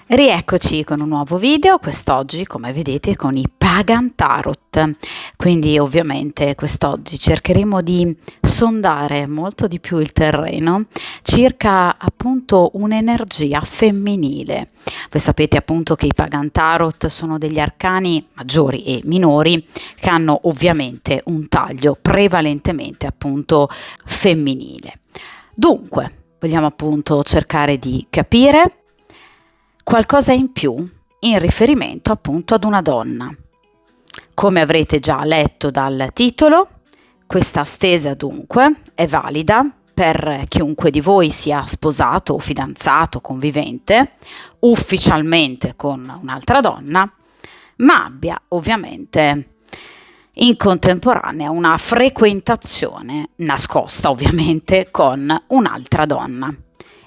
Rieccoci con un nuovo video, quest'oggi come vedete con i Pagan Tarot, quindi ovviamente quest'oggi cercheremo di sondare molto di più il terreno circa appunto un'energia femminile. Voi sapete appunto che i Pagan Tarot sono degli arcani maggiori e minori che hanno ovviamente un taglio prevalentemente appunto femminile. Dunque, vogliamo appunto cercare di capire qualcosa in più in riferimento appunto ad una donna. Come avrete già letto dal titolo, questa stesa dunque è valida per chiunque di voi sia sposato o fidanzato, convivente, ufficialmente con un'altra donna, ma abbia ovviamente in contemporanea una frequentazione nascosta ovviamente con un'altra donna.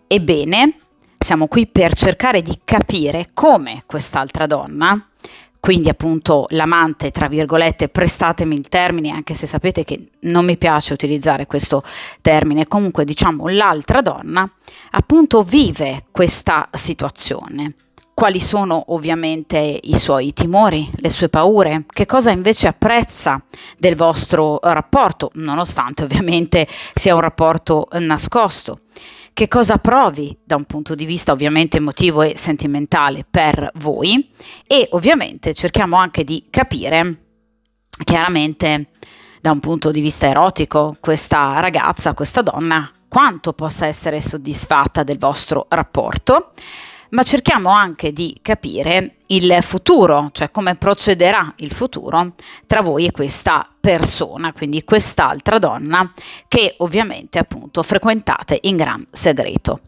Ebbene, siamo qui per cercare di capire come quest'altra donna, quindi appunto l'amante, tra virgolette, prestatemi il termine, anche se sapete che non mi piace utilizzare questo termine, comunque diciamo l'altra donna, appunto vive questa situazione. Quali sono ovviamente i suoi timori, le sue paure, che cosa invece apprezza del vostro rapporto, nonostante ovviamente sia un rapporto nascosto. Che cosa provi da un punto di vista ovviamente emotivo e sentimentale per voi e ovviamente cerchiamo anche di capire chiaramente da un punto di vista erotico questa ragazza, questa donna, quanto possa essere soddisfatta del vostro rapporto, ma cerchiamo anche di capire il futuro, cioè come procederà il futuro tra voi e questa persona, quindi quest'altra donna che ovviamente appunto frequentate in gran segreto.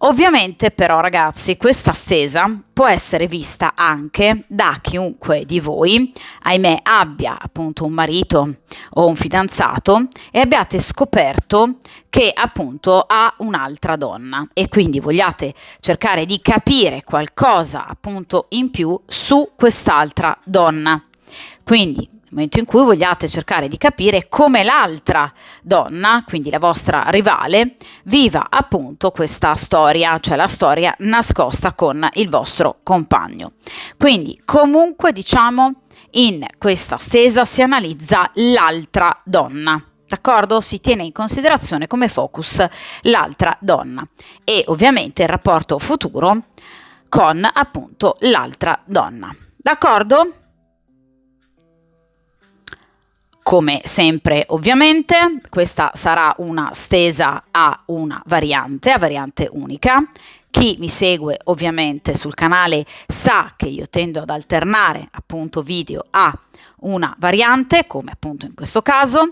Ovviamente però ragazzi questa stesa può essere vista anche da chiunque di voi, ahimè abbia appunto un marito o un fidanzato e abbiate scoperto che appunto ha un'altra donna e quindi vogliate cercare di capire qualcosa appunto in più su quest'altra donna. Quindi nel momento in cui vogliate cercare di capire come l'altra donna, quindi la vostra rivale, viva appunto questa storia, cioè la storia nascosta con il vostro compagno. Quindi comunque diciamo in questa stesa si analizza l'altra donna. D'accordo? Si tiene in considerazione come focus l'altra donna e ovviamente il rapporto futuro con appunto l'altra donna. D'accordo? Come sempre ovviamente questa sarà una stesa a variante unica. Chi mi segue ovviamente sul canale sa che io tendo ad alternare appunto video a una variante, come appunto in questo caso,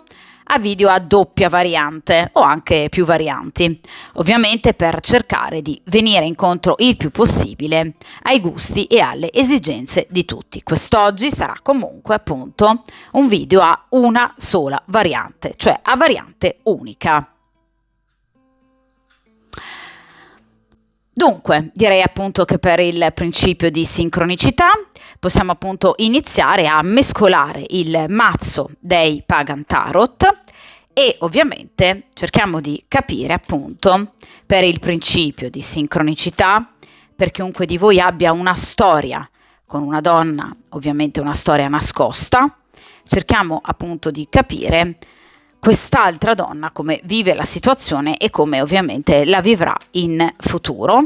a video a doppia variante o anche più varianti, ovviamente per cercare di venire incontro il più possibile ai gusti e alle esigenze di tutti. Quest'oggi sarà comunque appunto un video a una sola variante, cioè a variante unica. Dunque, direi appunto che per il principio di sincronicità possiamo appunto iniziare a mescolare il mazzo dei Pagan Tarot e ovviamente cerchiamo di capire appunto per il principio di sincronicità, per chiunque di voi abbia una storia con una donna, ovviamente una storia nascosta, cerchiamo appunto di capire quest'altra donna come vive la situazione e come ovviamente la vivrà in futuro.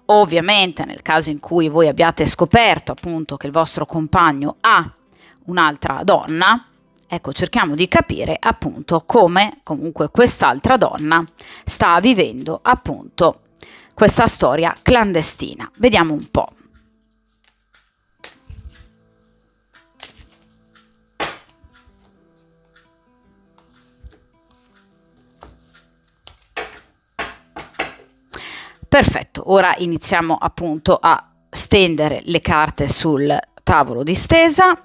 Ovviamente nel caso in cui voi abbiate scoperto appunto che il vostro compagno ha un'altra donna, ecco cerchiamo di capire appunto come comunque quest'altra donna sta vivendo appunto questa storia clandestina. Vediamo un po'. Perfetto, ora iniziamo appunto a stendere le carte sul tavolo di stesa.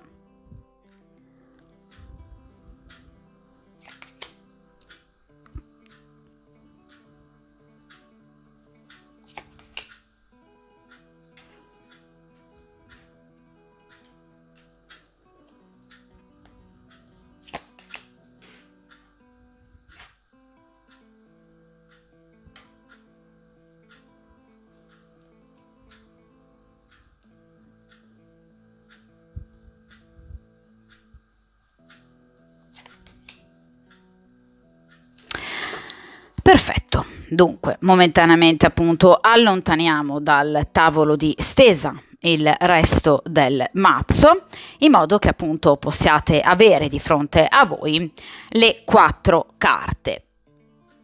Dunque, momentaneamente appunto allontaniamo dal tavolo di stesa il resto del mazzo, in modo che appunto possiate avere di fronte a voi le 4 carte.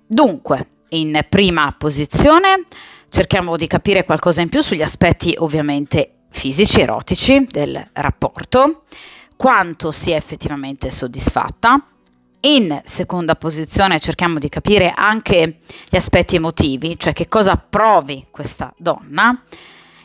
Dunque, in prima posizione cerchiamo di capire qualcosa in più sugli aspetti ovviamente fisici, erotici del rapporto, quanto si è effettivamente soddisfatta. In seconda posizione cerchiamo di capire anche gli aspetti emotivi, cioè che cosa provi questa donna.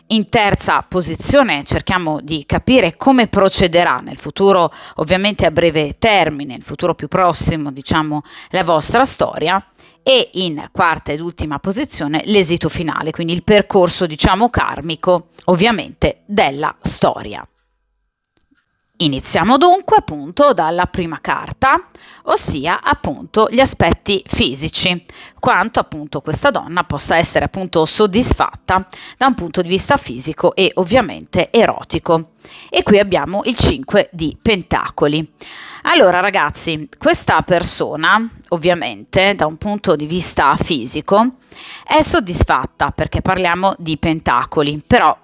In terza posizione cerchiamo di capire come procederà nel futuro, ovviamente a breve termine, nel futuro più prossimo, diciamo, la vostra storia. E in quarta ed ultima posizione l'esito finale, quindi il percorso, diciamo, karmico, ovviamente, della storia. Iniziamo dunque appunto dalla prima carta, ossia appunto gli aspetti fisici, quanto appunto questa donna possa essere appunto soddisfatta da un punto di vista fisico e ovviamente erotico. E qui abbiamo il 5 di Pentacoli. Allora ragazzi, questa persona ovviamente da un punto di vista fisico è soddisfatta perché parliamo di Pentacoli, però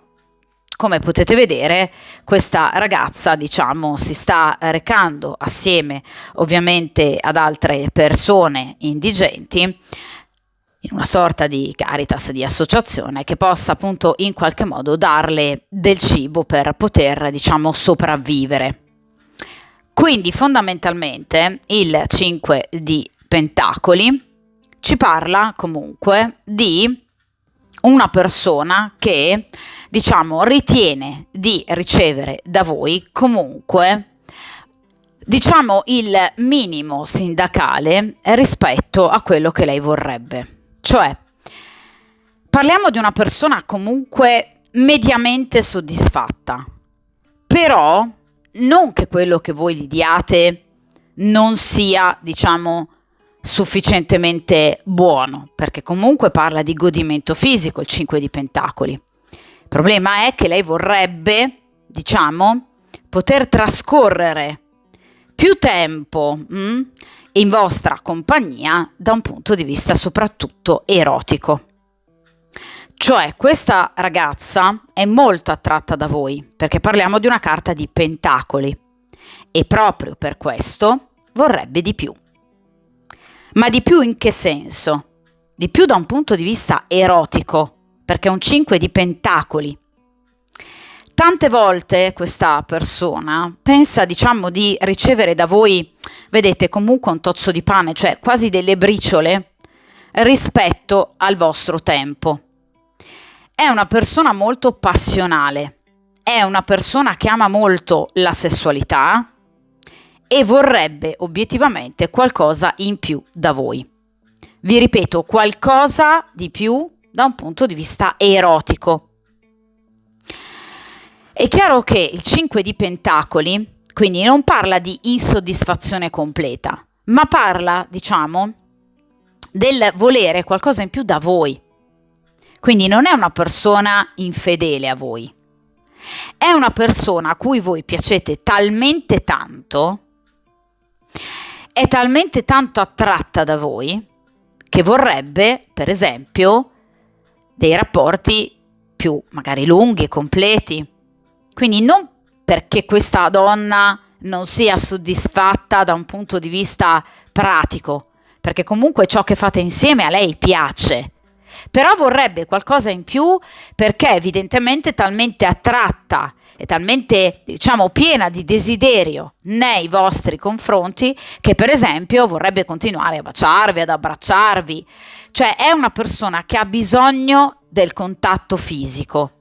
come potete vedere, questa ragazza, diciamo, si sta recando assieme ovviamente ad altre persone indigenti in una sorta di caritas, di associazione che possa appunto in qualche modo darle del cibo per poter, diciamo, sopravvivere. Quindi fondamentalmente il 5 di Pentacoli ci parla comunque di una persona che, diciamo, ritiene di ricevere da voi comunque, diciamo, il minimo sindacale rispetto a quello che lei vorrebbe. Cioè, parliamo di una persona comunque mediamente soddisfatta, però non che quello che voi gli diate non sia, diciamo, sufficientemente buono, perché comunque parla di godimento fisico il 5 di Pentacoli. Il problema è che lei vorrebbe, diciamo, poter trascorrere più tempo in vostra compagnia da un punto di vista soprattutto erotico. Cioè questa ragazza è molto attratta da voi, perché parliamo di una carta di Pentacoli e proprio per questo vorrebbe di più. Ma di più in che senso? Di più da un punto di vista erotico, perché è un 5 di Pentacoli. Tante volte questa persona pensa, diciamo, di ricevere da voi, vedete, comunque un tozzo di pane, cioè quasi delle briciole rispetto al vostro tempo. È una persona molto passionale, è una persona che ama molto la sessualità e vorrebbe obiettivamente qualcosa in più da voi. Vi ripeto, qualcosa di più da un punto di vista erotico. È chiaro che il 5 di Pentacoli, quindi non parla di insoddisfazione completa, ma parla, diciamo, del volere qualcosa in più da voi. Quindi non è una persona infedele a voi, è una persona a cui voi piacete talmente tanto, è talmente tanto attratta da voi, che vorrebbe, per esempio, dei rapporti più magari lunghi e completi. Quindi non perché questa donna non sia soddisfatta da un punto di vista pratico, perché comunque ciò che fate insieme a lei piace, però vorrebbe qualcosa in più perché evidentemente è talmente attratta e talmente, diciamo, piena di desiderio nei vostri confronti che per esempio vorrebbe continuare a baciarvi, ad abbracciarvi. Cioè è una persona che ha bisogno del contatto fisico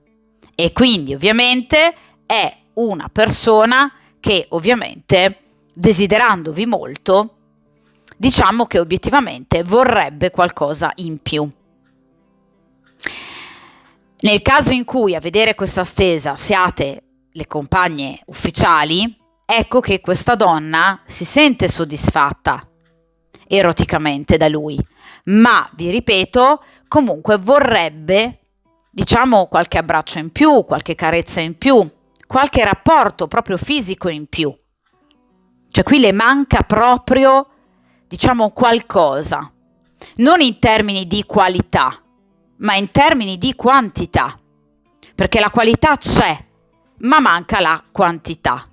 e quindi ovviamente è una persona che ovviamente desiderandovi molto, diciamo che obiettivamente vorrebbe qualcosa in più. Nel caso in cui a vedere questa stesa siate le compagne ufficiali, ecco che questa donna si sente soddisfatta eroticamente da lui, ma vi ripeto, comunque vorrebbe, diciamo, qualche abbraccio in più, qualche carezza in più, qualche rapporto proprio fisico in più. Cioè qui le manca proprio, diciamo, qualcosa. non in termini di qualità, ma in termini di quantità, perché la qualità c'è, ma manca la quantità.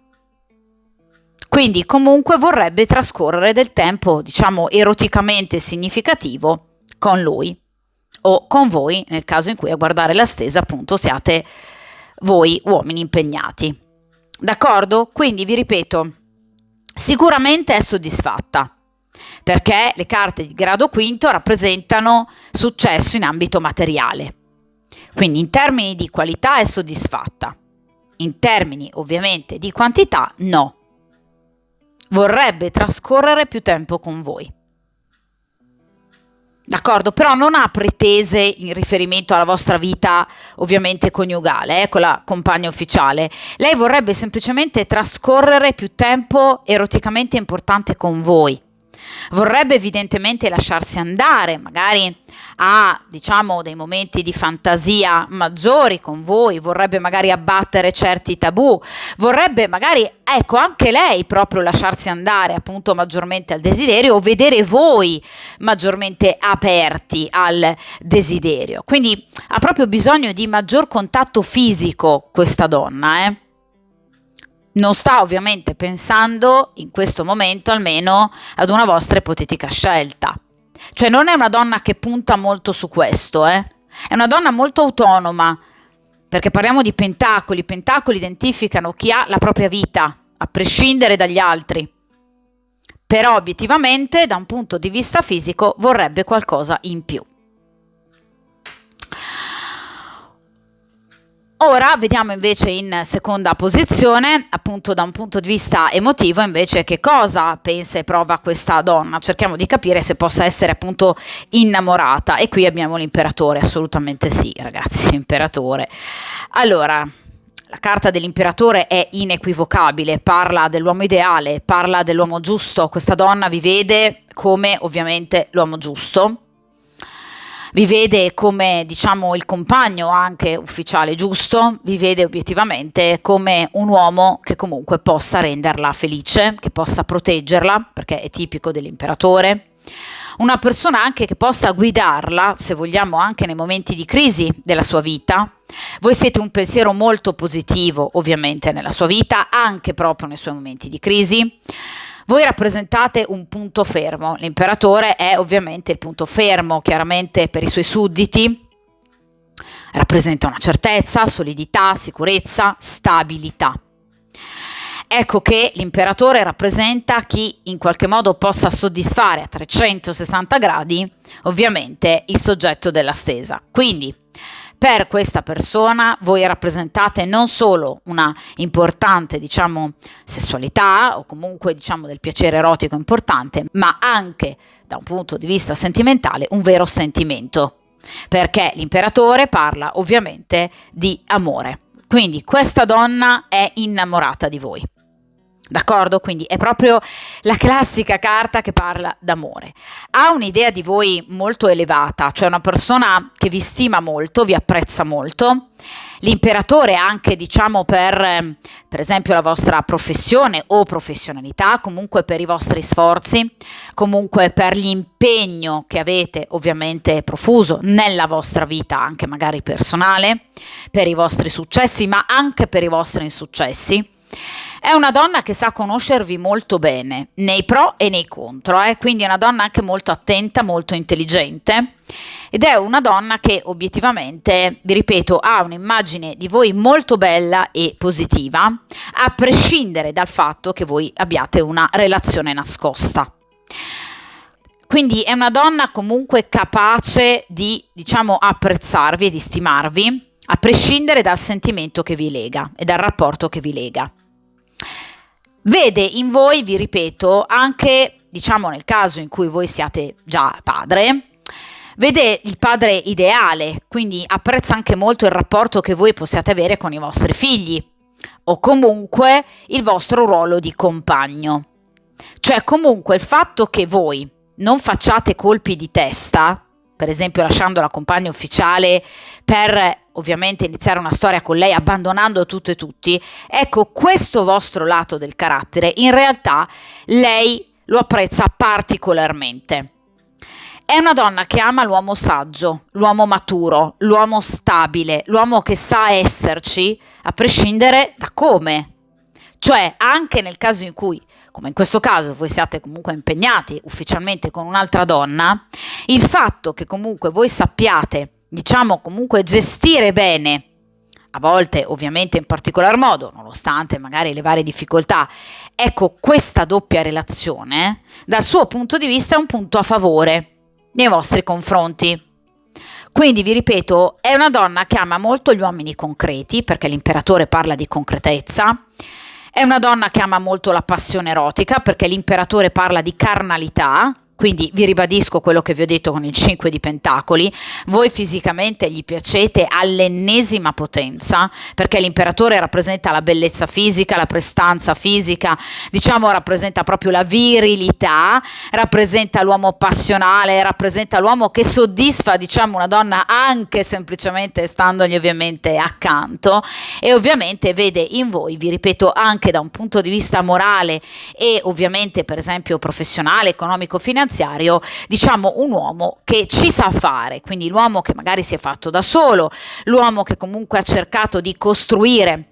Quindi comunque vorrebbe trascorrere del tempo, diciamo, eroticamente significativo con lui o con voi, nel caso in cui a guardare la stesa appunto siate voi uomini impegnati. D'accordo? Quindi vi ripeto, sicuramente è soddisfatta, perché le carte di grado quinto rappresentano successo in ambito materiale. Quindi in termini di qualità è soddisfatta, in termini ovviamente di quantità no. Vorrebbe trascorrere più tempo con voi. D'accordo? Però non ha pretese in riferimento alla vostra vita ovviamente coniugale, con la compagna ufficiale. Lei vorrebbe semplicemente trascorrere più tempo eroticamente importante con voi. Vorrebbe evidentemente lasciarsi andare, magari a, diciamo, dei momenti di fantasia maggiori con voi, vorrebbe magari abbattere certi tabù, vorrebbe magari, ecco, anche lei proprio lasciarsi andare appunto maggiormente al desiderio o vedere voi maggiormente aperti al desiderio. Quindi ha proprio bisogno di maggior contatto fisico questa donna, Non sta ovviamente pensando, in questo momento almeno, ad una vostra ipotetica scelta. Cioè non è una donna che punta molto su questo, È una donna molto autonoma, perché parliamo di pentacoli. I pentacoli identificano chi ha la propria vita, a prescindere dagli altri. Però obiettivamente, da un punto di vista fisico, vorrebbe qualcosa in più. Ora vediamo invece in seconda posizione, appunto da un punto di vista emotivo, invece che cosa pensa e prova questa donna. Cerchiamo di capire se possa essere appunto innamorata. E qui abbiamo l'imperatore, assolutamente sì, ragazzi, l'imperatore. Allora, la carta dell'imperatore è inequivocabile, parla dell'uomo ideale, parla dell'uomo giusto. Questa donna vi vede come ovviamente l'uomo giusto. Vi vede come, diciamo, il compagno anche ufficiale giusto, vi vede obiettivamente come un uomo che comunque possa renderla felice, che possa proteggerla, perché è tipico dell'imperatore. Una persona anche che possa guidarla, se vogliamo, anche nei momenti di crisi della sua vita. Voi siete un pensiero molto positivo, ovviamente, nella sua vita, anche proprio nei suoi momenti di crisi. Voi rappresentate un punto fermo, l'imperatore è ovviamente il punto fermo, chiaramente per i suoi sudditi, rappresenta una certezza, solidità, sicurezza, stabilità. Ecco che l'imperatore rappresenta chi in qualche modo possa soddisfare a 360 gradi ovviamente il soggetto della stesa. Quindi per questa persona voi rappresentate non solo una importante, diciamo, sessualità o comunque, diciamo, del piacere erotico importante, ma anche da un punto di vista sentimentale un vero sentimento, perché l'imperatore parla ovviamente di amore. Quindi questa donna è innamorata di voi. D'accordo? Quindi è proprio la classica carta che parla d'amore. Ha un'idea di voi molto elevata, cioè una persona che vi stima molto, vi apprezza molto. L'imperatore anche, diciamo, per esempio la vostra professione o professionalità, comunque per i vostri sforzi, comunque per l'impegno che avete ovviamente profuso nella vostra vita, anche magari personale, per i vostri successi, ma anche per i vostri insuccessi. È una donna che sa conoscervi molto bene, nei pro e nei contro, quindi è una donna anche molto attenta, molto intelligente, ed è una donna che obiettivamente, vi ripeto, ha un'immagine di voi molto bella e positiva, a prescindere dal fatto che voi abbiate una relazione nascosta. Quindi è una donna comunque capace di, diciamo, apprezzarvi e di stimarvi, a prescindere dal sentimento che vi lega e dal rapporto che vi lega. Vede in voi, vi ripeto, anche, diciamo, nel caso in cui voi siate già padre, vede il padre ideale, quindi apprezza anche molto il rapporto che voi possiate avere con i vostri figli o comunque il vostro ruolo di compagno. Cioè comunque il fatto che voi non facciate colpi di testa, per esempio lasciando la compagna ufficiale per ovviamente iniziare una storia con lei, abbandonando tutto e tutti, ecco, questo vostro lato del carattere in realtà lei lo apprezza particolarmente. È una donna che ama l'uomo saggio, l'uomo maturo, l'uomo stabile, l'uomo che sa esserci a prescindere da come. Cioè, anche nel caso in cui, come in questo caso, voi siate comunque impegnati ufficialmente con un'altra donna, il fatto che comunque voi sappiate, diciamo, comunque gestire bene, a volte ovviamente in particolar modo, nonostante magari le varie difficoltà, ecco, questa doppia relazione, dal suo punto di vista è un punto a favore nei vostri confronti. Quindi vi ripeto, è una donna che ama molto gli uomini concreti, perché l'imperatore parla di concretezza. È una donna che ama molto la passione erotica, perché l'imperatore parla di carnalità. Quindi vi ribadisco quello che vi ho detto con il 5 di Pentacoli, voi fisicamente gli piacete all'ennesima potenza, perché l'imperatore rappresenta la bellezza fisica, la prestanza fisica, diciamo rappresenta proprio la virilità, rappresenta l'uomo passionale, rappresenta l'uomo che soddisfa, diciamo, una donna anche semplicemente standogli ovviamente accanto, e ovviamente vede in voi, vi ripeto, anche da un punto di vista morale e ovviamente per esempio professionale, economico, finanziario, diciamo un uomo che ci sa fare, quindi l'uomo che magari si è fatto da solo, l'uomo che comunque ha cercato di costruire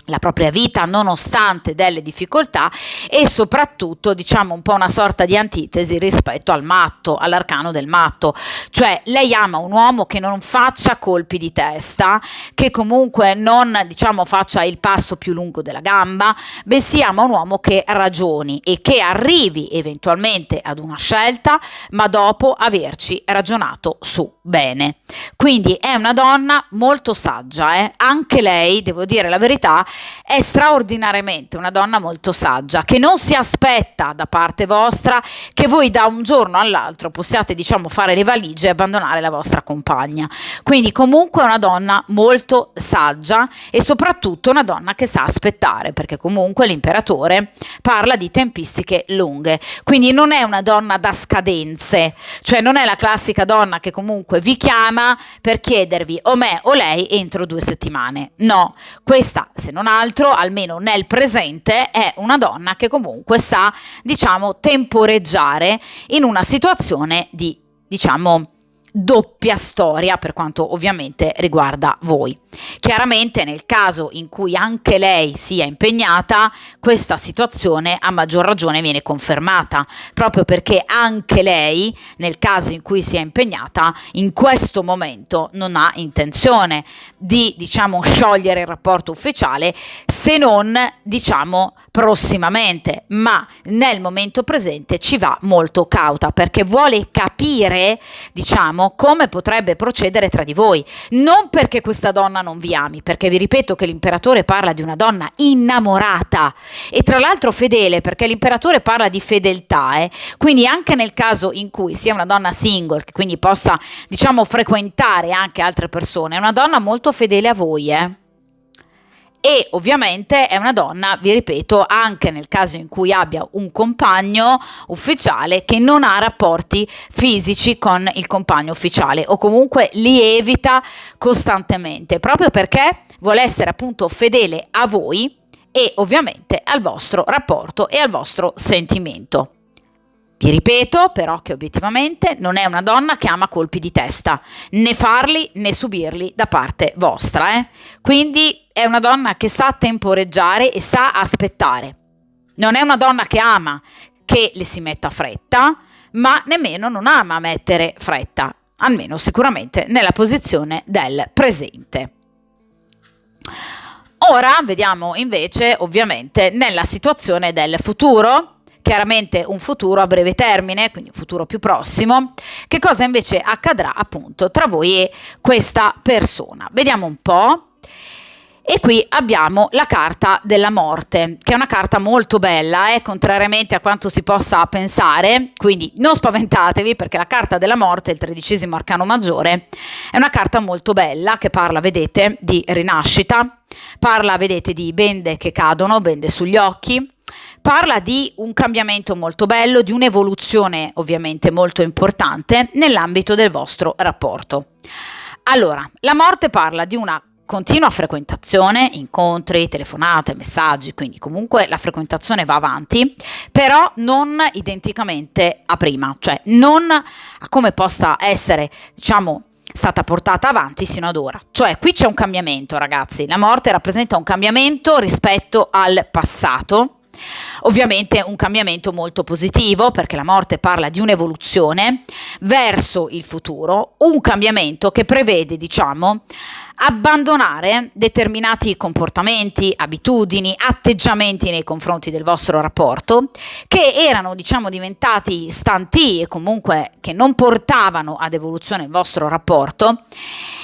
la propria vita nonostante delle difficoltà, e soprattutto diciamo un po' una sorta di antitesi rispetto al matto, all'arcano del matto, cioè lei ama un uomo che non faccia colpi di testa, che comunque non diciamo faccia il passo più lungo della gamba, bensì ama un uomo che ragioni e che arrivi eventualmente ad una scelta, ma dopo averci ragionato su bene. Quindi è una donna molto saggia, anche lei, devo dire la verità, è straordinariamente una donna molto saggia, che non si aspetta da parte vostra che voi da un giorno all'altro possiate diciamo fare le valigie e abbandonare la vostra compagna. Quindi comunque è una donna molto saggia e soprattutto una donna che sa aspettare, perché comunque l'imperatore parla di tempistiche lunghe, quindi non è una donna da scadenze, cioè non è la classica donna che comunque vi chiama per chiedervi o me o lei entro 2 settimane. No, questa se non altro, almeno nel presente, è una donna che comunque sa, diciamo, temporeggiare in una situazione di, diciamo, doppia storia per quanto ovviamente riguarda voi. Chiaramente nel caso in cui anche lei sia impegnata, questa situazione a maggior ragione viene confermata, proprio perché anche lei nel caso in cui sia impegnata in questo momento non ha intenzione di diciamo sciogliere il rapporto ufficiale, se non diciamo prossimamente, ma nel momento presente ci va molto cauta, perché vuole capire diciamo come potrebbe procedere tra di voi, non perché questa donna non vi ami, perché vi ripeto che l'imperatore parla di una donna innamorata e tra l'altro fedele, perché l'imperatore parla di fedeltà, quindi anche nel caso in cui sia una donna single, che quindi possa diciamo frequentare anche altre persone, è una donna molto fedele a voi, E ovviamente è una donna, vi ripeto, anche nel caso in cui abbia un compagno ufficiale che non ha rapporti fisici con il compagno ufficiale o comunque li evita costantemente, proprio perché vuole essere appunto fedele a voi e ovviamente al vostro rapporto e al vostro sentimento. Vi ripeto però che obiettivamente non è una donna che ama colpi di testa, né farli né subirli da parte vostra, Quindi è una donna che sa temporeggiare e sa aspettare. Non è una donna che ama che le si metta fretta, ma nemmeno non ama mettere fretta, almeno sicuramente nella posizione del presente. Ora vediamo invece ovviamente nella situazione del futuro, chiaramente un futuro a breve termine, quindi un futuro più prossimo, che cosa invece accadrà appunto tra voi e questa persona. Vediamo un po'. E qui abbiamo la carta della morte, che è una carta molto bella, contrariamente a quanto si possa pensare, quindi non spaventatevi perché la carta della morte, il 13° arcano maggiore, è una carta molto bella che parla, vedete, di rinascita, parla, vedete, di bende che cadono, bende sugli occhi, parla di un cambiamento molto bello, di un'evoluzione ovviamente molto importante nell'ambito del vostro rapporto. Allora, la morte parla di una continua frequentazione, incontri, telefonate, messaggi, quindi comunque la frequentazione va avanti, però non identicamente a prima, cioè non a come possa essere, diciamo, stata portata avanti sino ad ora. Cioè qui c'è un cambiamento, ragazzi, la morte rappresenta un cambiamento rispetto al passato. Ovviamente un cambiamento molto positivo, perché la morte parla di un'evoluzione verso il futuro, un cambiamento che prevede, diciamo, abbandonare determinati comportamenti, abitudini, atteggiamenti nei confronti del vostro rapporto che erano, diciamo, diventati stanti e comunque che non portavano ad evoluzione il vostro rapporto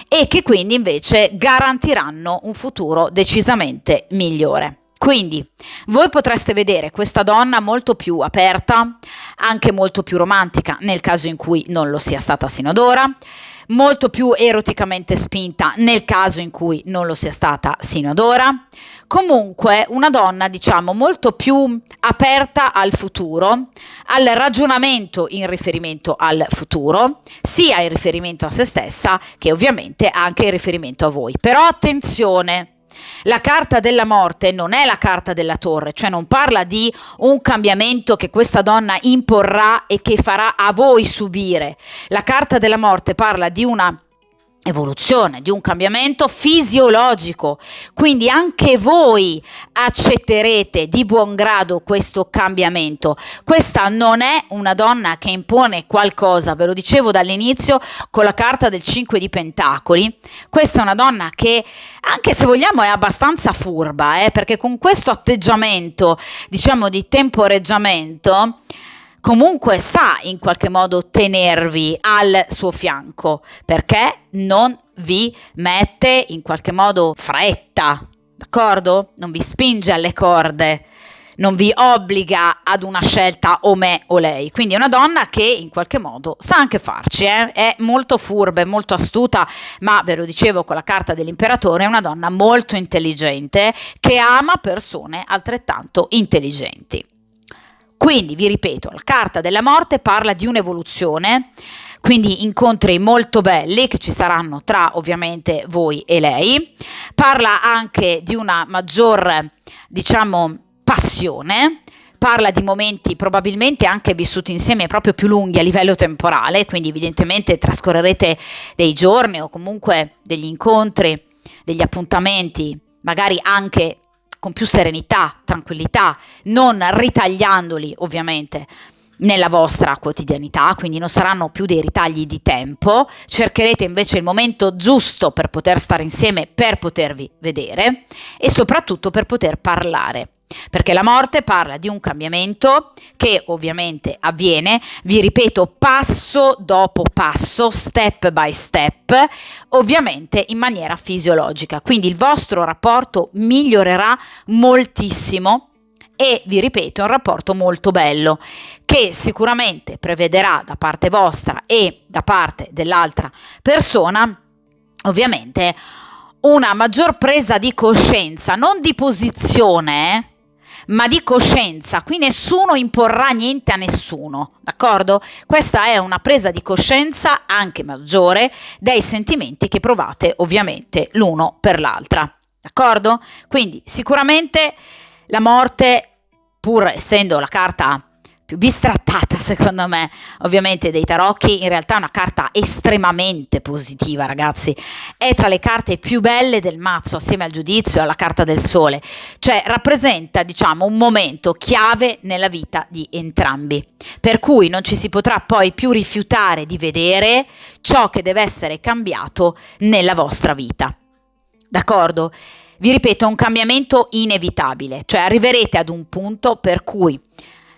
e che quindi invece garantiranno un futuro decisamente migliore. Quindi voi potreste vedere questa donna molto più aperta, anche molto più romantica nel caso in cui non lo sia stata sino ad ora, molto più eroticamente spinta nel caso in cui non lo sia stata sino ad ora. Comunque una donna, diciamo, molto più aperta al futuro, al ragionamento in riferimento al futuro, sia in riferimento a se stessa che ovviamente anche in riferimento a voi. Però attenzione! La carta della morte non è la carta della torre, cioè non parla di un cambiamento che questa donna imporrà e che farà a voi subire. La carta della morte parla di una evoluzione, di un cambiamento fisiologico, quindi anche voi accetterete di buon grado questo cambiamento. Questa non è una donna che impone qualcosa, ve lo dicevo dall'inizio con la carta del 5 di Pentacoli. Questa è una donna che, anche se vogliamo, è abbastanza furba, perché con questo atteggiamento, diciamo, di temporeggiamento, comunque sa in qualche modo tenervi al suo fianco, perché non vi mette in qualche modo fretta, d'accordo? Non vi spinge alle corde, non vi obbliga ad una scelta o me o lei. Quindi è una donna che in qualche modo sa anche farci, è molto furba, è molto astuta, ma ve lo dicevo con la carta dell'imperatore, è una donna molto intelligente che ama persone altrettanto intelligenti. Quindi, vi ripeto, la carta della morte parla di un'evoluzione, quindi incontri molto belli che ci saranno tra ovviamente voi e lei. Parla anche di una maggior, diciamo, passione. Parla di momenti probabilmente anche vissuti insieme proprio più lunghi a livello temporale, quindi evidentemente trascorrerete dei giorni o comunque degli incontri, degli appuntamenti, magari anche con più serenità, tranquillità, non ritagliandoli ovviamente nella vostra quotidianità, quindi non saranno più dei ritagli di tempo, cercherete invece il momento giusto per poter stare insieme, per potervi vedere e soprattutto per poter parlare. Perché la morte parla di un cambiamento che ovviamente avviene, vi ripeto, passo dopo passo, step by step, ovviamente in maniera fisiologica. Quindi il vostro rapporto migliorerà moltissimo e vi ripeto, è un rapporto molto bello che sicuramente prevederà da parte vostra e da parte dell'altra persona ovviamente una maggior presa di coscienza, non di posizione, ma di coscienza. Qui nessuno imporrà niente a nessuno, d'accordo? Questa è una presa di coscienza anche maggiore dei sentimenti che provate ovviamente l'uno per l'altra, d'accordo? Quindi sicuramente la morte, pur essendo la carta più bistrattata secondo me ovviamente dei tarocchi, in realtà è una carta estremamente positiva, ragazzi. È tra le carte più belle del mazzo assieme al giudizio e alla carta del sole, cioè rappresenta, diciamo, un momento chiave nella vita di entrambi, per cui non ci si potrà poi più rifiutare di vedere ciò che deve essere cambiato nella vostra vita, d'accordo? Vi ripeto, è un cambiamento inevitabile, cioè arriverete ad un punto per cui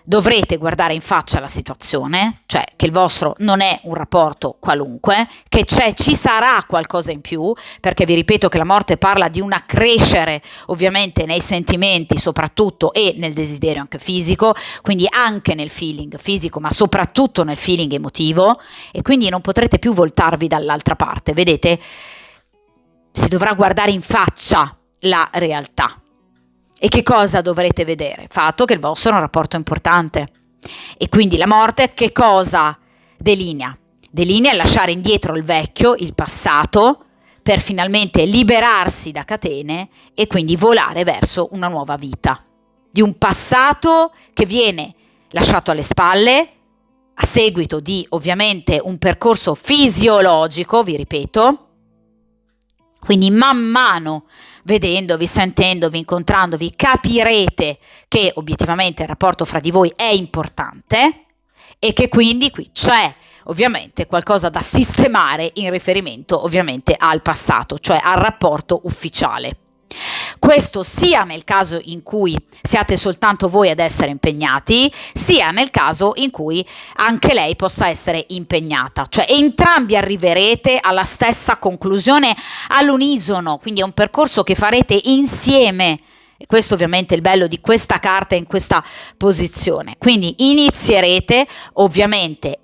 dovrete guardare in faccia la situazione, cioè che il vostro non è un rapporto qualunque, che ci sarà qualcosa in più, perché vi ripeto che la morte parla di un accrescere ovviamente nei sentimenti soprattutto e nel desiderio anche fisico, quindi anche nel feeling fisico, ma soprattutto nel feeling emotivo, e quindi non potrete più voltarvi dall'altra parte, vedete? Si dovrà guardare in faccia la realtà. E che cosa dovrete vedere? Il fatto che il vostro è un rapporto importante. E quindi la morte che cosa delinea? Delinea lasciare indietro il vecchio, il passato, per finalmente liberarsi da catene e quindi volare verso una nuova vita, di un passato che viene lasciato alle spalle a seguito di ovviamente un percorso fisiologico, vi ripeto. Quindi man mano, vedendovi, sentendovi, incontrandovi, capirete che obiettivamente il rapporto fra di voi è importante e che quindi qui c'è ovviamente qualcosa da sistemare in riferimento ovviamente al passato, cioè al rapporto ufficiale. Questo sia nel caso in cui siate soltanto voi ad essere impegnati, sia nel caso in cui anche lei possa essere impegnata, cioè entrambi arriverete alla stessa conclusione all'unisono, quindi è un percorso che farete insieme. E questo ovviamente è il bello di questa carta in questa posizione. Quindi inizierete ovviamente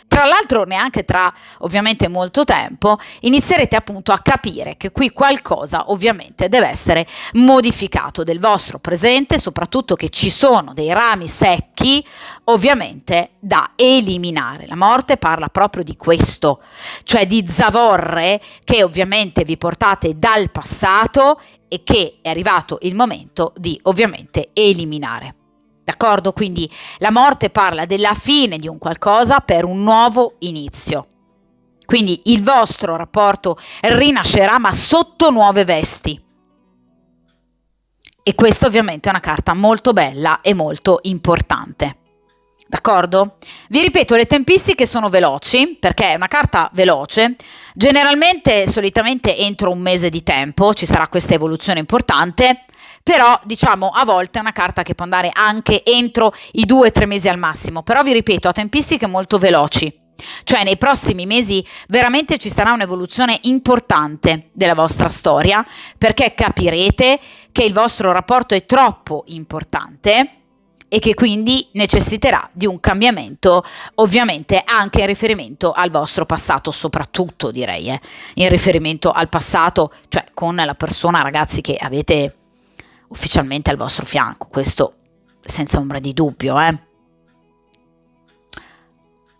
tra l'altro neanche tra ovviamente molto tempo, inizierete appunto a capire che qui qualcosa ovviamente deve essere modificato del vostro presente, soprattutto che ci sono dei rami secchi ovviamente da eliminare. La morte parla proprio di questo, cioè di zavorre che ovviamente vi portate dal passato e che è arrivato il momento di ovviamente eliminare. D'accordo? Quindi la morte parla della fine di un qualcosa per un nuovo inizio. Quindi il vostro rapporto rinascerà ma sotto nuove vesti. E questa ovviamente è una carta molto bella e molto importante. D'accordo? Vi ripeto, le tempistiche sono veloci, perché è una carta veloce, generalmente, solitamente entro un mese di tempo ci sarà questa evoluzione importante, però diciamo a volte è una carta che può andare anche entro i 2-3 mesi al massimo, però vi ripeto, a tempistiche molto veloci, cioè nei prossimi mesi veramente ci sarà un'evoluzione importante della vostra storia, perché capirete che il vostro rapporto è troppo importante e che quindi necessiterà di un cambiamento, ovviamente anche in riferimento al vostro passato, soprattutto direi, in riferimento al passato, cioè con la persona, ragazzi, che avete ufficialmente al vostro fianco, questo senza ombra di dubbio.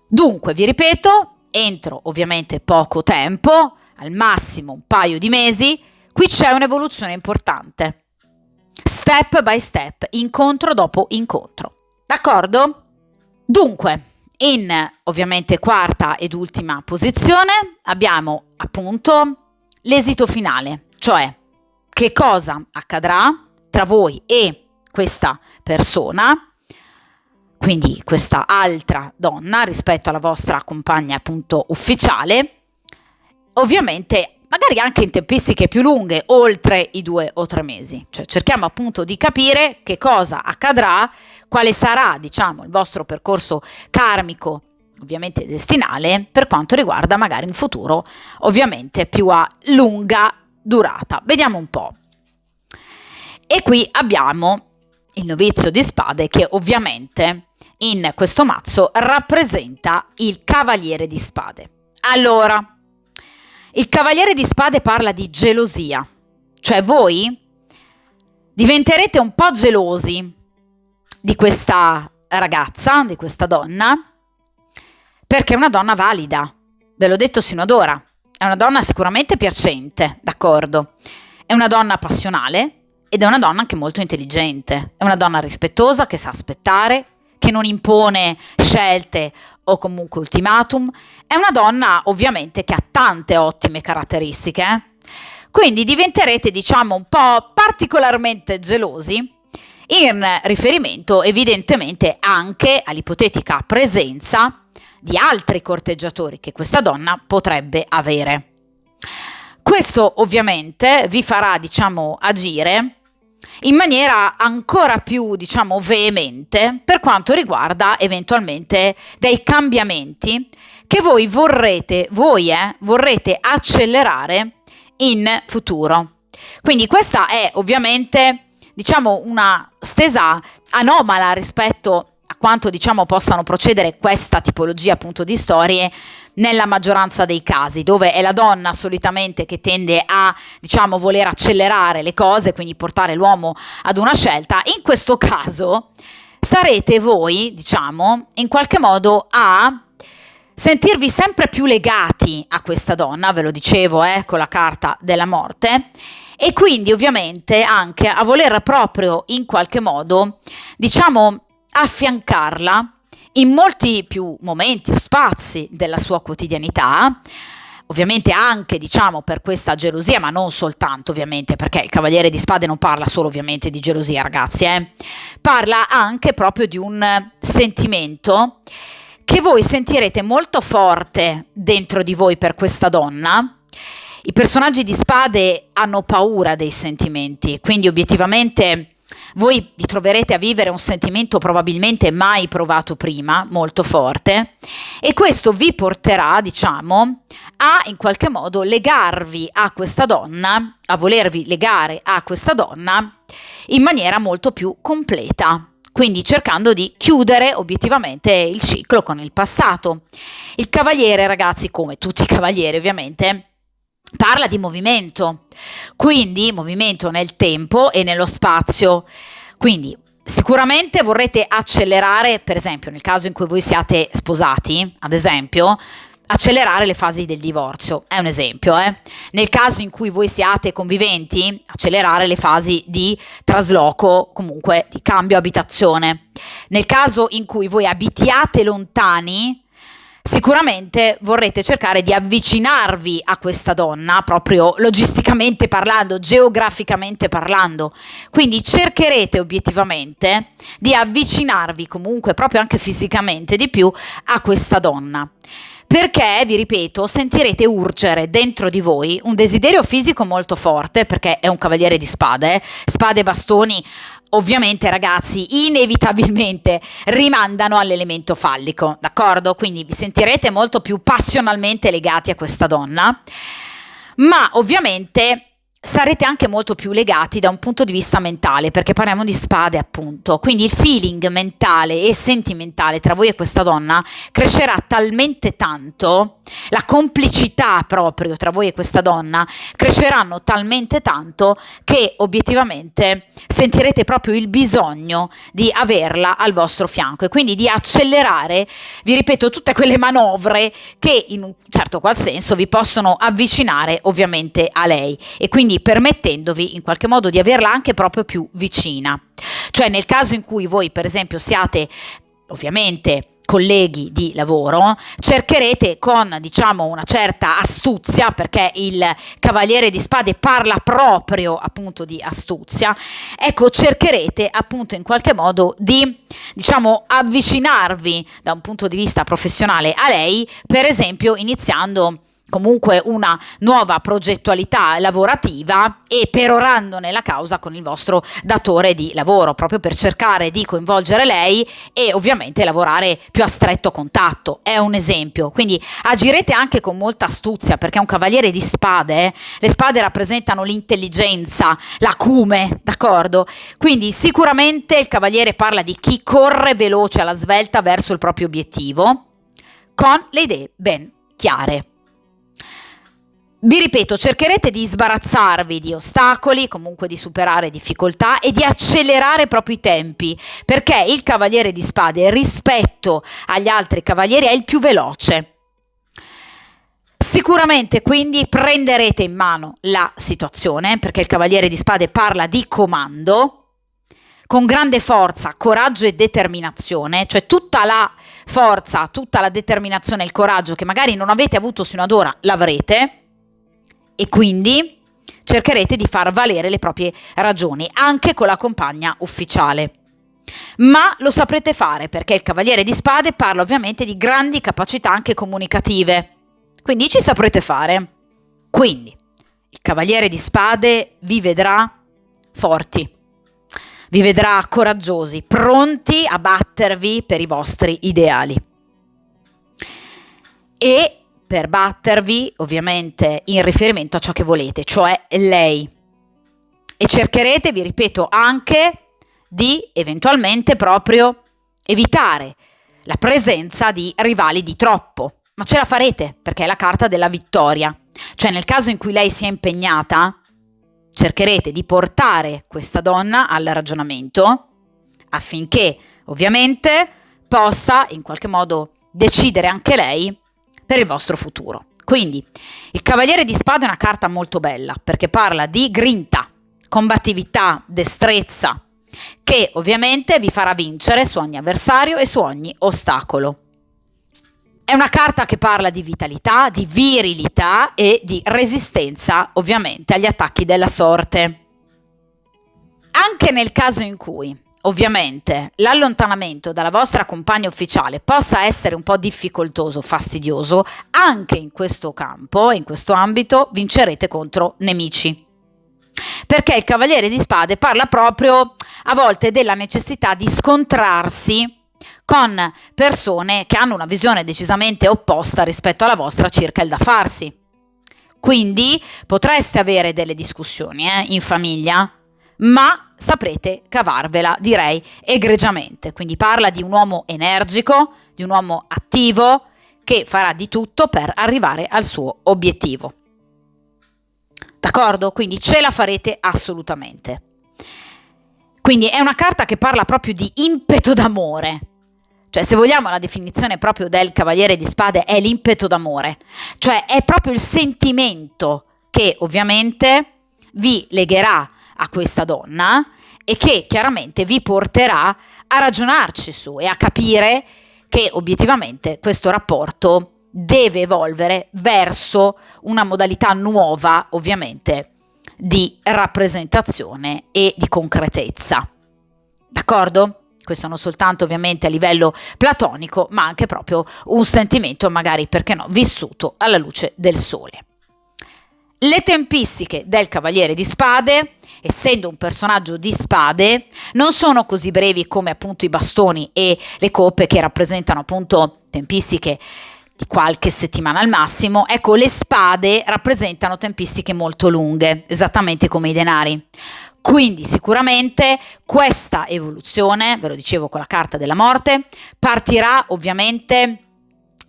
Dunque, vi ripeto, entro ovviamente poco tempo, al massimo un paio di mesi, qui c'è un'evoluzione importante. Step by step, incontro dopo incontro. D'accordo? Dunque, in ovviamente quarta ed ultima posizione abbiamo appunto l'esito finale, cioè che cosa accadrà tra voi e questa persona, quindi questa altra donna rispetto alla vostra compagna appunto ufficiale, ovviamente magari anche in tempistiche più lunghe, oltre i 2 o 3 mesi. Cioè cerchiamo appunto di capire che cosa accadrà, quale sarà, diciamo, il vostro percorso karmico, ovviamente destinale, per quanto riguarda magari in futuro, ovviamente più a lunga durata. Vediamo un po'. E qui abbiamo il novizio di spade che ovviamente in questo mazzo rappresenta il cavaliere di spade. Allora, il cavaliere di spade parla di gelosia, cioè voi diventerete un po' gelosi di questa ragazza, di questa donna, perché è una donna valida, ve l'ho detto sino ad ora, è una donna sicuramente piacente, d'accordo, è una donna passionale ed è una donna anche molto intelligente, è una donna rispettosa che sa aspettare, che non impone scelte o comunque ultimatum, è una donna ovviamente che ha tante ottime caratteristiche, quindi diventerete diciamo un po' particolarmente gelosi in riferimento evidentemente anche all'ipotetica presenza di altri corteggiatori che questa donna potrebbe avere. Questo ovviamente vi farà diciamo agire in maniera ancora più, diciamo, veemente per quanto riguarda eventualmente dei cambiamenti che voi vorrete accelerare in futuro. Quindi questa è ovviamente, diciamo, una stesa anomala rispetto a quanto, diciamo, possano procedere questa tipologia appunto di storie nella maggioranza dei casi, dove è la donna solitamente che tende a, diciamo, voler accelerare le cose, quindi portare l'uomo ad una scelta. In questo caso sarete voi, diciamo, in qualche modo a sentirvi sempre più legati a questa donna, ve lo dicevo, con la carta della morte, e quindi ovviamente anche a voler proprio in qualche modo, diciamo, affiancarla in molti più momenti o spazi della sua quotidianità, ovviamente anche, diciamo, per questa gelosia, ma non soltanto, ovviamente, perché il Cavaliere di Spade non parla solo, ovviamente, di gelosia, ragazzi, parla anche proprio di un sentimento che voi sentirete molto forte dentro di voi per questa donna. I personaggi di spade hanno paura dei sentimenti, quindi obiettivamente voi vi troverete a vivere un sentimento probabilmente mai provato prima, molto forte, e questo vi porterà, diciamo, a in qualche modo legarvi a questa donna, a volervi legare a questa donna in maniera molto più completa. Quindi cercando di chiudere obiettivamente il ciclo con il passato. Il cavaliere, ragazzi, come tutti i cavalieri ovviamente, parla di movimento, quindi movimento nel tempo e nello spazio. Quindi sicuramente vorrete accelerare, per esempio, nel caso in cui voi siate sposati, ad esempio, accelerare le fasi del divorzio, è un esempio. Nel caso in cui voi siate conviventi, accelerare le fasi di trasloco, comunque di cambio abitazione. Nel caso in cui voi abitiate lontani, sicuramente vorrete cercare di avvicinarvi a questa donna, proprio logisticamente parlando, geograficamente parlando. Quindi cercherete obiettivamente di avvicinarvi comunque proprio anche fisicamente di più a questa donna. Perché, vi ripeto, sentirete urgere dentro di voi un desiderio fisico molto forte, perché è un cavaliere di spade, spade e bastoni, ovviamente ragazzi, inevitabilmente rimandano all'elemento fallico, d'accordo? Quindi vi sentirete molto più passionalmente legati a questa donna, ma ovviamente sarete anche molto più legati da un punto di vista mentale, perché parliamo di spade appunto, quindi il feeling mentale e sentimentale tra voi e questa donna crescerà talmente tanto, la complicità proprio tra voi e questa donna cresceranno talmente tanto che obiettivamente sentirete proprio il bisogno di averla al vostro fianco e quindi di accelerare, vi ripeto, tutte quelle manovre che in un certo qual senso vi possono avvicinare ovviamente a lei e quindi permettendovi in qualche modo di averla anche proprio più vicina. Cioè nel caso in cui voi per esempio siate ovviamente colleghi di lavoro, cercherete con, diciamo, una certa astuzia, perché il Cavaliere di Spade parla proprio appunto di astuzia, ecco, cercherete appunto in qualche modo di, diciamo, avvicinarvi da un punto di vista professionale a lei, per esempio iniziando comunque una nuova progettualità lavorativa e perorandone la causa con il vostro datore di lavoro, proprio per cercare di coinvolgere lei e ovviamente lavorare più a stretto contatto, è un esempio. Quindi agirete anche con molta astuzia, perché un cavaliere di spade, le spade rappresentano l'intelligenza, l'acume, d'accordo? Quindi sicuramente il cavaliere parla di chi corre veloce alla svelta verso il proprio obiettivo, con le idee ben chiare. Vi ripeto, cercherete di sbarazzarvi di ostacoli, comunque di superare difficoltà e di accelerare proprio i tempi, perché il Cavaliere di Spade rispetto agli altri cavalieri è il più veloce. Sicuramente quindi prenderete in mano la situazione, perché il Cavaliere di Spade parla di comando, con grande forza, coraggio e determinazione, cioè tutta la forza, tutta la determinazione e il coraggio che magari non avete avuto sino ad ora l'avrete. E quindi cercherete di far valere le proprie ragioni, anche con la compagna ufficiale. Ma lo saprete fare, perché il Cavaliere di Spade parla ovviamente di grandi capacità anche comunicative. Quindi ci saprete fare. Quindi il Cavaliere di Spade vi vedrà forti, vi vedrà coraggiosi, pronti a battervi per i vostri ideali. E per battervi ovviamente in riferimento a ciò che volete, cioè lei. E cercherete, vi ripeto, anche di eventualmente proprio evitare la presenza di rivali di troppo. Ma ce la farete, perché è la carta della vittoria. Cioè nel caso in cui lei sia impegnata, cercherete di portare questa donna al ragionamento affinché ovviamente possa in qualche modo decidere anche lei per il vostro futuro. Quindi il Cavaliere di Spade è una carta molto bella perché parla di grinta, combattività, destrezza, che ovviamente vi farà vincere su ogni avversario e su ogni ostacolo. È una carta che parla di vitalità, di virilità e di resistenza ovviamente agli attacchi della sorte. Anche nel caso in cui ovviamente l'allontanamento dalla vostra compagna ufficiale possa essere un po' difficoltoso, fastidioso, anche in questo campo, in questo ambito, vincerete contro nemici. Perché il Cavaliere di Spade parla proprio a volte della necessità di scontrarsi con persone che hanno una visione decisamente opposta rispetto alla vostra circa il da farsi. Quindi potreste avere delle discussioni in famiglia, ma saprete cavarvela, direi, egregiamente. Quindi parla di un uomo energico, di un uomo attivo, che farà di tutto per arrivare al suo obiettivo. D'accordo? Quindi ce la farete assolutamente. Quindi è una carta che parla proprio di impeto d'amore. Cioè, se vogliamo, la definizione proprio del Cavaliere di Spade è l'impeto d'amore. Cioè, è proprio il sentimento che ovviamente vi legherà a questa donna e che chiaramente vi porterà a ragionarci su e a capire che obiettivamente questo rapporto deve evolvere verso una modalità nuova, ovviamente, di rappresentazione e di concretezza. D'accordo? Questo non soltanto ovviamente a livello platonico, ma anche proprio un sentimento magari, perché no, vissuto alla luce del sole. Le tempistiche del Cavaliere di Spade, essendo un personaggio di spade, non sono così brevi come appunto i bastoni e le coppe, che rappresentano appunto tempistiche di qualche settimana al massimo. Ecco, le spade rappresentano tempistiche molto lunghe, esattamente come i denari. Quindi sicuramente questa evoluzione, ve lo dicevo con la carta della morte, partirà ovviamente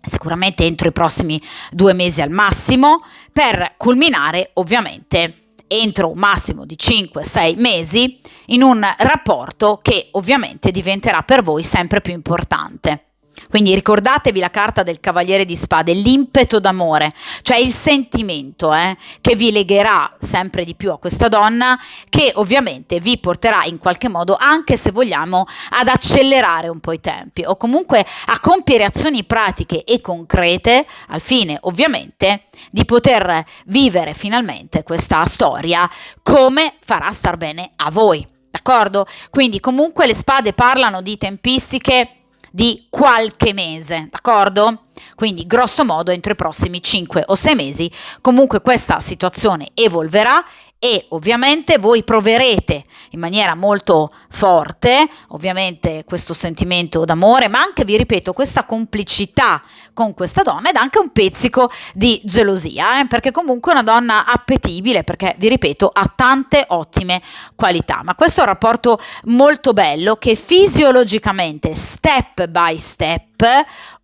sicuramente entro i prossimi 2 mesi al massimo, per culminare ovviamente entro un massimo di 5-6 mesi in un rapporto che ovviamente diventerà per voi sempre più importante. Quindi ricordatevi la carta del Cavaliere di Spade, l'impeto d'amore, cioè il sentimento che vi legherà sempre di più a questa donna, che ovviamente vi porterà in qualche modo, anche se vogliamo, ad accelerare un po' i tempi o comunque a compiere azioni pratiche e concrete al fine ovviamente di poter vivere finalmente questa storia come farà star bene a voi, d'accordo? Quindi comunque le spade parlano di tempistiche di qualche mese, d'accordo? Quindi grosso modo entro i prossimi 5 o 6 mesi comunque questa situazione evolverà e ovviamente voi proverete in maniera molto forte ovviamente questo sentimento d'amore, ma anche, vi ripeto, questa complicità con questa donna ed anche un pizzico di gelosia, perché comunque è una donna appetibile, perché vi ripeto ha tante ottime qualità, ma questo è un rapporto molto bello che fisiologicamente, step by step,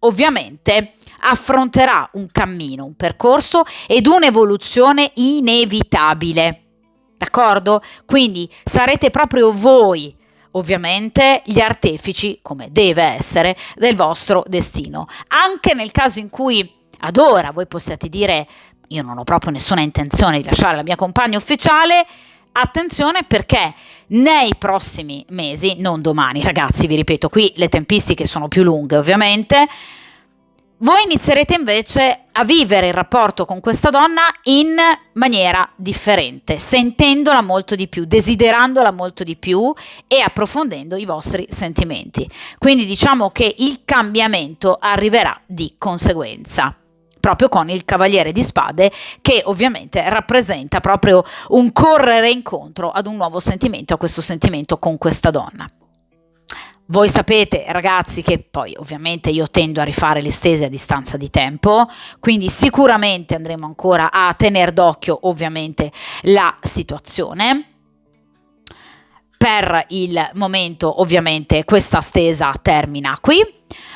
ovviamente affronterà un cammino, un percorso ed un'evoluzione inevitabile. D'accordo? Quindi sarete proprio voi, ovviamente, gli artefici, come deve essere, del vostro destino. Anche nel caso in cui ad ora voi possiate dire io non ho proprio nessuna intenzione di lasciare la mia compagna ufficiale, attenzione, perché nei prossimi mesi, non domani ragazzi, vi ripeto, qui le tempistiche sono più lunghe ovviamente, voi inizierete invece a vivere il rapporto con questa donna in maniera differente, sentendola molto di più, desiderandola molto di più e approfondendo i vostri sentimenti. Quindi diciamo che il cambiamento arriverà di conseguenza, proprio con il Cavaliere di Spade, che ovviamente rappresenta proprio un correre incontro ad un nuovo sentimento, a questo sentimento con questa donna. Voi sapete ragazzi che poi ovviamente io tendo a rifare le stese a distanza di tempo, quindi sicuramente andremo ancora a tener d'occhio ovviamente la situazione. Per il momento ovviamente questa stesa termina qui.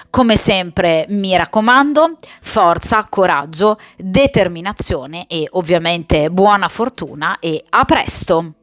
Come sempre mi raccomando, forza, coraggio, determinazione e ovviamente buona fortuna e a presto!